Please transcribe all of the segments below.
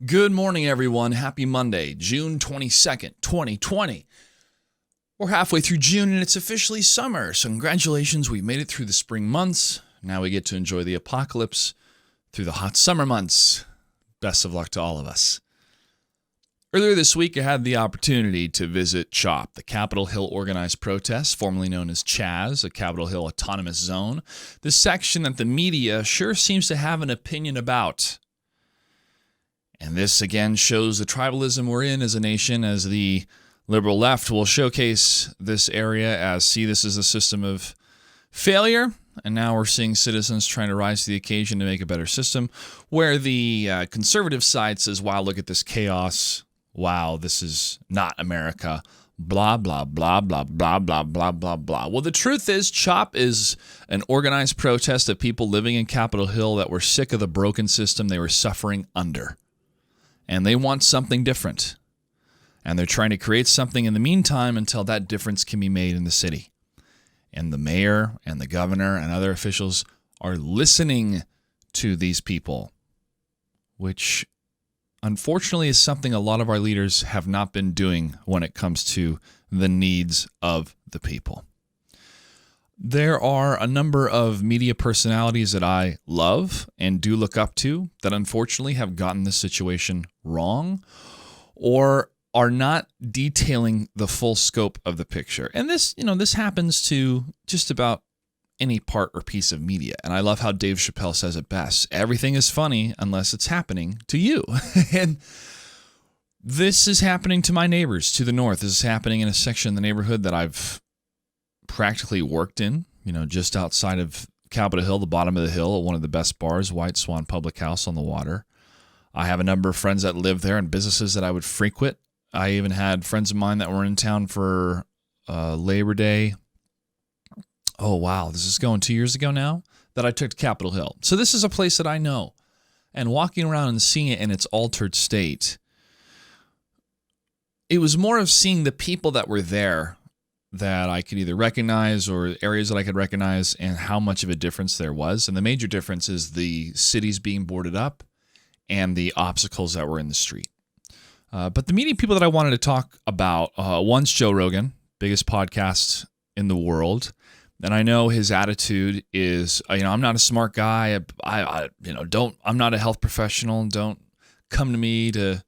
Good morning, everyone. Happy Monday, June 22nd, 2020. We're halfway through June and it's officially summer. So congratulations, we made it through the spring months. Now we get to enjoy the apocalypse through the hot summer months. Best of luck to all of us. Earlier this week, I had the opportunity to visit CHOP, the Capitol Hill Organized Protest, formerly known as CHAZ, a Capitol Hill Autonomous Zone, the section that the media sure seems to have an opinion about. And this again shows the tribalism we're in as a nation, as the liberal left will showcase this area as, see, this is a system of failure. And now we're seeing citizens trying to rise to the occasion to make a better system, where the conservative side says, wow, look at this chaos. Wow, this is not America. Blah, blah, blah, blah, blah, blah, blah, blah, blah. Well, the truth is, CHOP is an organized protest of people living in Capitol Hill that were sick of the broken system they were suffering under. And they want something different. And they're trying to create something in the meantime until that difference can be made in the city. And the mayor and the governor and other officials are listening to these people, which unfortunately is something a lot of our leaders have not been doing when it comes to the needs of the people. There are a number of media personalities that I love and do look up to that unfortunately have gotten this situation wrong or are not detailing the full scope of the picture. And this happens to just about any part or piece of media. And I love how Dave Chappelle says it best. Everything is funny unless it's happening to you. And this is happening to my neighbors to the north. This is happening in a section of the neighborhood that I've practically worked in, just outside of Capitol Hill, the bottom of the hill, at one of the best bars, White Swan Public House on the water. I have a number of friends that live there and businesses that I would frequent. I even had friends of mine that were in town for Labor Day. Oh, wow. This is going 2 years ago now that I took to Capitol Hill. So this is a place that I know. And walking around and seeing it in its altered state, it was more of seeing the people that were there that I could either recognize or areas that I could recognize and how much of a difference there was. And the major difference is the cities being boarded up and the obstacles that were in the street. But the media people that I wanted to talk about, one's Joe Rogan, biggest podcast in the world. And I know his attitude is, I'm not a smart guy. I'm not a health professional. Don't come to me to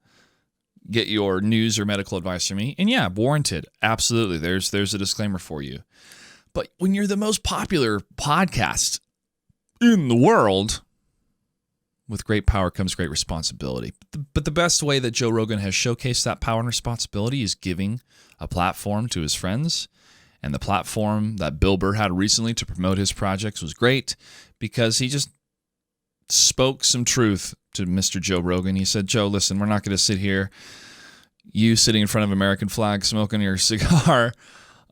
get your news or medical advice from me. And yeah, warranted. Absolutely. There's a disclaimer for you. But when you're the most popular podcast in the world, with great power comes great responsibility. But the best way that Joe Rogan has showcased that power and responsibility is giving a platform to his friends. And the platform that Bill Burr had recently to promote his projects was great because he just spoke some truth to Mr. Joe Rogan. He said, Joe, listen, we're not going to sit here, you sitting in front of American flag, smoking your cigar,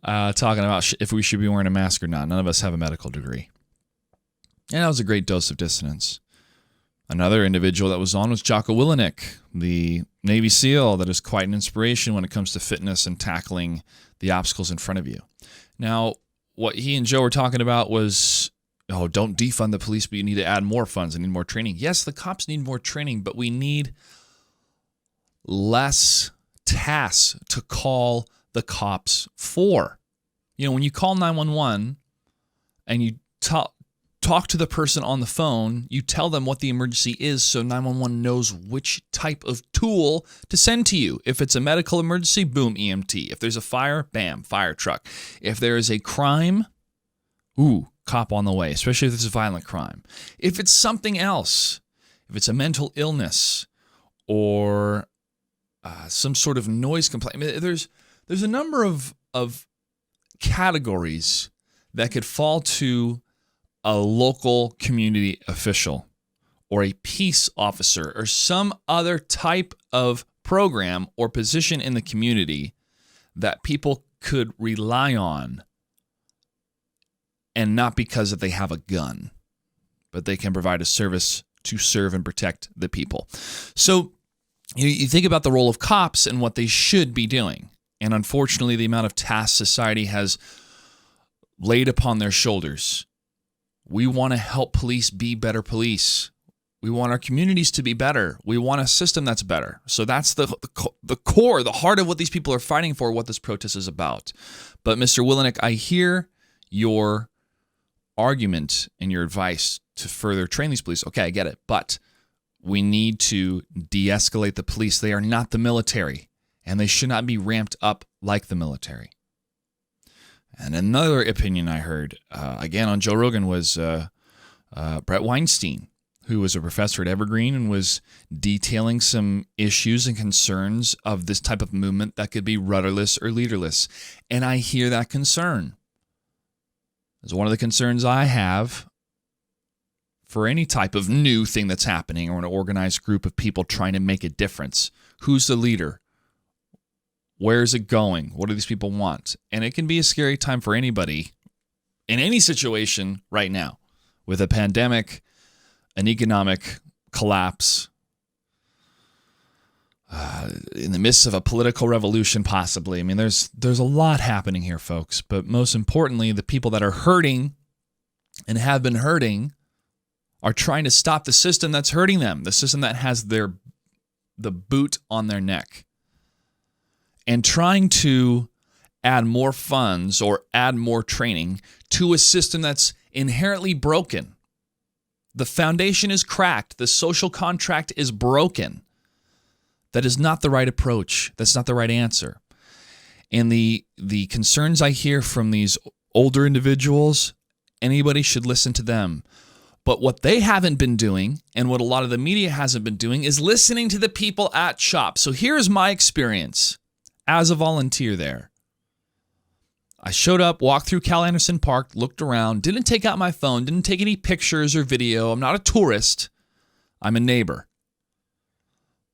talking about if we should be wearing a mask or not. None of us have a medical degree. And that was a great dose of dissonance. Another individual that was on was Jocko Willenick, the Navy SEAL that is quite an inspiration when it comes to fitness and tackling the obstacles in front of you. Now, what he and Joe were talking about was, don't defund the police, but you need to add more funds and need more training. Yes, the cops need more training, but we need less tasks to call the cops for. When you call 911 and you talk to the person on the phone, you tell them what the emergency is so 911 knows which type of tool to send to you. If it's a medical emergency, boom, EMT. If there's a fire, bam, fire truck. If there is a crime, cop on the way, especially if it's a violent crime. If it's something else, if it's a mental illness or some sort of noise complaint, there's a number of categories that could fall to a local community official or a peace officer or some other type of program or position in the community that people could rely on, and not because that they have a gun, but they can provide a service to serve and protect the people. So you think about the role of cops and what they should be doing. And unfortunately, the amount of tasks society has laid upon their shoulders. We want to help police be better police. We want our communities to be better. We want a system that's better. So that's the core, the heart of what these people are fighting for, what this protest is about. But Mr. Willenick, I hear your argument and your advice to further train these police. Okay, I get it. But we need to de-escalate the police. They are not the military, and they should not be ramped up like the military. And another opinion I heard, again on Joe Rogan, was Brett Weinstein, who was a professor at Evergreen and was detailing some issues and concerns of this type of movement that could be rudderless or leaderless. And I hear that concern. It's one of the concerns I have for any type of new thing that's happening or an organized group of people trying to make a difference. Who's the leader? Where is it going? What do these people want? And it can be a scary time for anybody in any situation right now with a pandemic, an economic collapse, in the midst of a political revolution, possibly. I mean, there's a lot happening here, folks. But most importantly, the people that are hurting and have been hurting are trying to stop the system that's hurting them, the system that has the boot on their neck, and trying to add more funds or add more training to a system that's inherently broken. The foundation is cracked. The social contract is broken. That is not the right approach. That's not the right answer. And the concerns I hear from these older individuals, anybody should listen to them. But what they haven't been doing, and what a lot of the media hasn't been doing, is listening to the people at CHOP. So here's my experience as a volunteer there. I showed up, walked through Cal Anderson Park, looked around, didn't take out my phone, didn't take any pictures or video. I'm not a tourist. I'm a neighbor.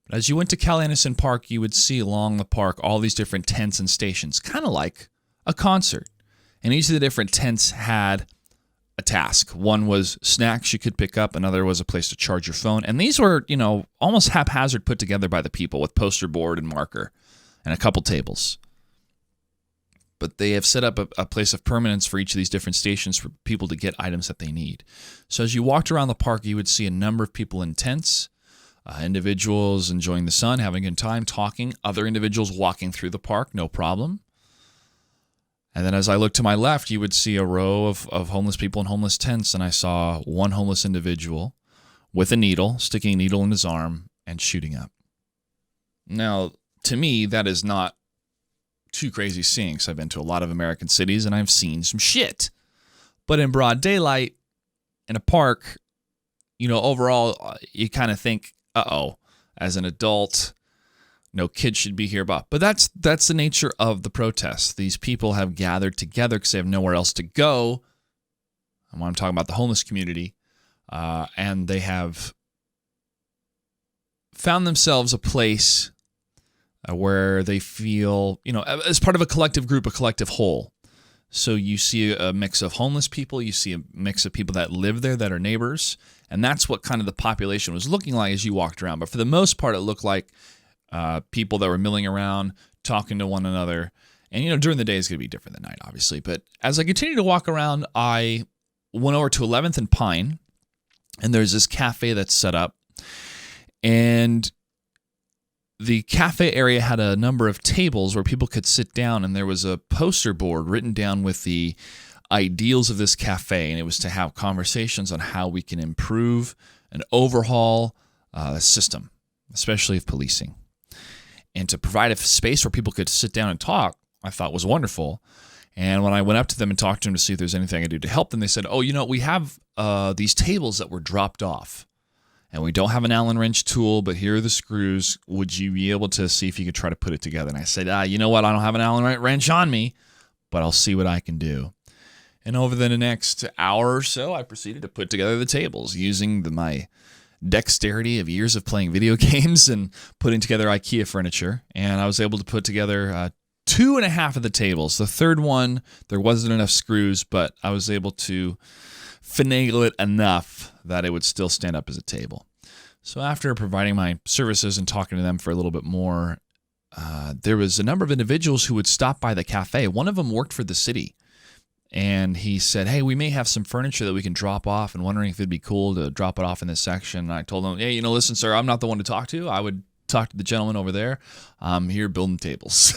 But as you went to Cal Anderson Park, you would see along the park all these different tents and stations, kind of like a concert. And each of the different tents had a task. One was snacks you could pick up. Another was a place to charge your phone. And these were, almost haphazard put together by the people with poster board and marker and a couple tables. But they have set up a place of permanence for each of these different stations for people to get items that they need. So as you walked around the park, you would see a number of people in tents, individuals enjoying the sun, having a good time, talking, other individuals walking through the park, no problem. And then as I looked to my left, you would see a row of homeless people in homeless tents, and I saw one homeless individual with a needle, sticking a needle in his arm and shooting up. Now, to me, that is not too crazy seeing, because I've been to a lot of American cities and I've seen some shit. But in broad daylight, in a park, overall, you kind of think, as an adult, no kid should be here. But that's the nature of the protests. These people have gathered together because they have nowhere else to go. And when I'm talking about the homeless community, and they have found themselves a place where they feel, as part of a collective group, a collective whole. So you see a mix of homeless people, you see a mix of people that live there that are neighbors, and that's what kind of the population was looking like as you walked around. But for the most part, it looked like people that were milling around, talking to one another. And, during the day is going to be different than night, obviously. But as I continued to walk around, I went over to 11th and Pine, and there's this cafe that's set up. And the cafe area had a number of tables where people could sit down, and there was a poster board written down with the ideals of this cafe, and it was to have conversations on how we can improve and overhaul the system, especially of policing. And to provide a space where people could sit down and talk, I thought was wonderful. And when I went up to them and talked to them to see if there's anything I could do to help them, they said, we have these tables that were dropped off. And we don't have an Allen wrench tool, but here are the screws. Would you be able to see if you could try to put it together? And I said, you know what? I don't have an Allen wrench on me, but I'll see what I can do. And over the next hour or so, I proceeded to put together the tables using my dexterity of years of playing video games and putting together IKEA furniture. And I was able to put together 2.5 of the tables. The third one, there wasn't enough screws, but I was able to finagle it enough that it would still stand up as a table. So after providing my services and talking to them for a little bit more, there was a number of individuals who would stop by the cafe. One of them worked for the city, And he said, hey, we may have some furniture that we can drop off and wondering if it'd be cool to drop it off in this section. And I told him, hey, listen, sir, I'm not the one to talk to. I would talk to the gentleman over there. I'm here building tables.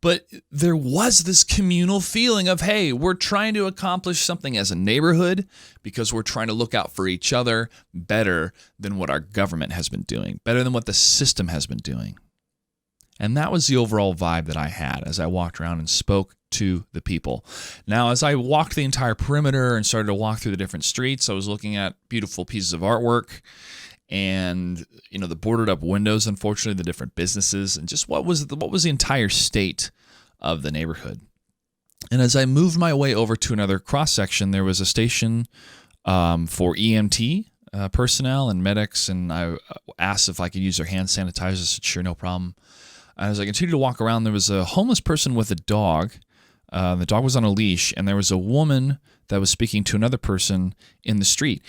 But there was this communal feeling of, hey, we're trying to accomplish something as a neighborhood because we're trying to look out for each other better than what our government has been doing, better than what the system has been doing. And that was the overall vibe that I had as I walked around and spoke to the people. Now, as I walked the entire perimeter and started to walk through the different streets, I was looking at beautiful pieces of artwork and, the boarded up windows, unfortunately, the different businesses, and just what was the entire state of the neighborhood. And as I moved my way over to another cross section, there was a station for EMT personnel and medics, and I asked if I could use their hand sanitizers. I said, sure, no problem. And as I continued to walk around, there was a homeless person with a dog. The dog was on a leash, and there was a woman that was speaking to another person in the street.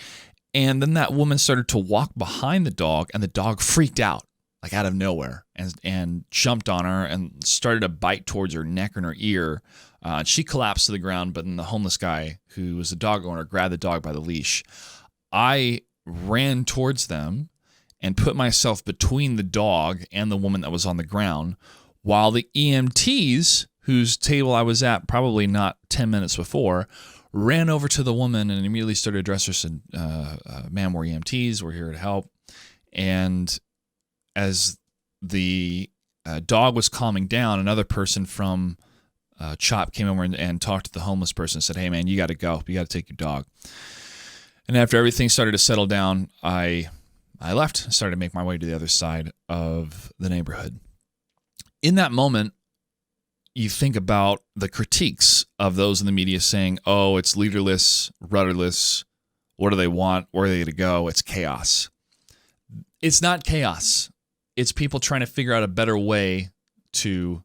And then that woman started to walk behind the dog, and the dog freaked out, like out of nowhere, and jumped on her and started to bite towards her neck and her ear. She collapsed to the ground, but then the homeless guy, who was a dog owner, grabbed the dog by the leash. I ran towards them and put myself between the dog and the woman that was on the ground, while the EMTs, whose table I was at probably not 10 minutes before, ran over to the woman and immediately started to address her, said, ma'am, we're EMTs, we're here to help. And as the dog was calming down, another person from CHOP came over and talked to the homeless person and said, hey, man, you got to go. You got to take your dog. And after everything started to settle down, I left and started to make my way to the other side of the neighborhood. In that moment, you think about the critiques of those in the media saying, oh, it's leaderless, rudderless. What do they want? Where are they going to go? It's chaos. It's not chaos. It's people trying to figure out a better way to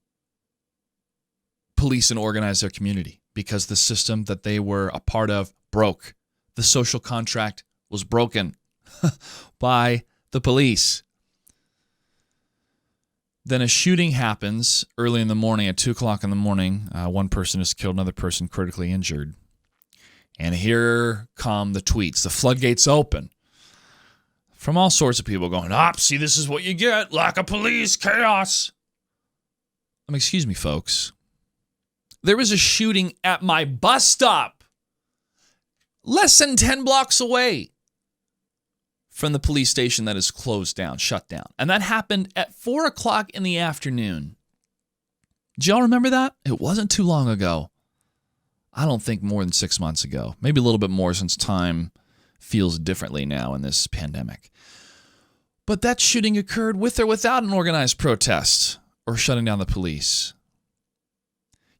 police and organize their community because the system that they were a part of broke. The social contract was broken by the police. Then a shooting happens early in the morning at 2 o'clock in the morning. One person is killed, another person critically injured. And here come the tweets. The floodgates open from all sorts of people going, see, this is what you get. Lack of police, chaos. Excuse me, folks. There was a shooting at my bus stop less than 10 blocks away from the police station that is closed down, shut down. And that happened at 4 o'clock in the afternoon. Do y'all remember that? It wasn't too long ago. I don't think more than 6 months ago. Maybe a little bit more since time feels differently now in this pandemic. But that shooting occurred with or without an organized protest or shutting down the police.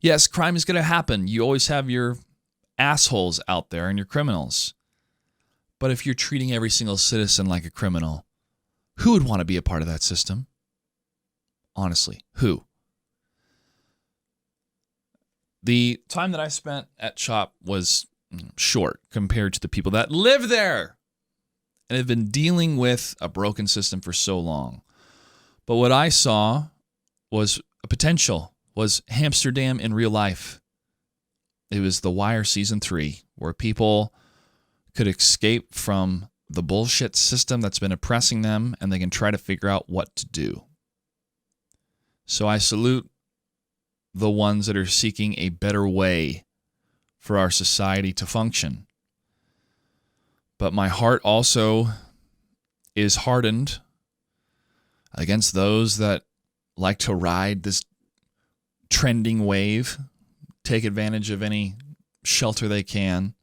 Yes, crime is going to happen. You always have your assholes out there and your criminals. But if you're treating every single citizen like a criminal, who would want to be a part of that system? Honestly, who? The time that I spent at CHOP was short compared to the people that live there and have been dealing with a broken system for so long. But what I saw was a potential, was Amsterdam in real life. It was The Wire Season 3, where people could escape from the bullshit system that's been oppressing them, and they can try to figure out what to do. So I salute the ones that are seeking a better way for our society to function. But my heart also is hardened against those that like to ride this trending wave, take advantage of any shelter they can,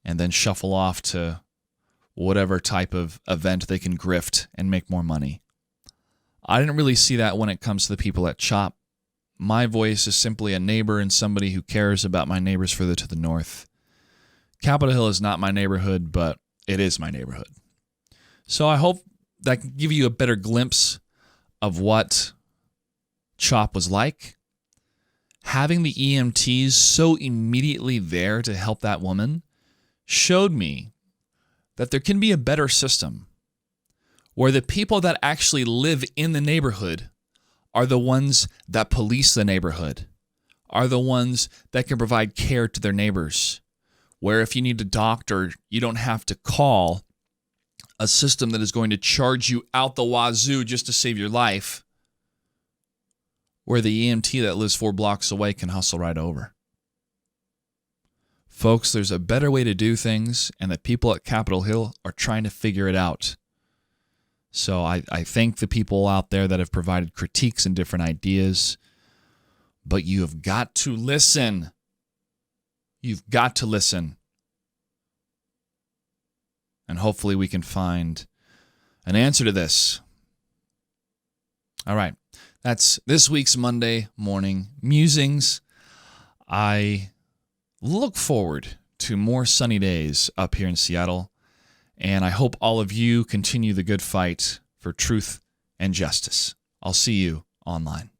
and then shuffle off to whatever type of event they can grift and make more money. I didn't really see that when it comes to the people at CHOP. My voice is simply a neighbor and somebody who cares about my neighbors further to the north. Capitol Hill is not my neighborhood, but it is my neighborhood. So I hope that can give you a better glimpse of what CHOP was like. Having the EMTs so immediately there to help that woman showed me that there can be a better system where the people that actually live in the neighborhood are the ones that police the neighborhood, are the ones that can provide care to their neighbors, where if you need a doctor, you don't have to call a system that is going to charge you out the wazoo just to save your life, where the EMT that lives 4 blocks away can hustle right over. Folks, there's a better way to do things, and the people at Capitol Hill are trying to figure it out. So I thank the people out there that have provided critiques and different ideas, but you have got to listen. You've got to listen. And hopefully we can find an answer to this. All right. That's this week's Monday morning musings. I look forward to more sunny days up here in Seattle, and I hope all of you continue the good fight for truth and justice. I'll see you online.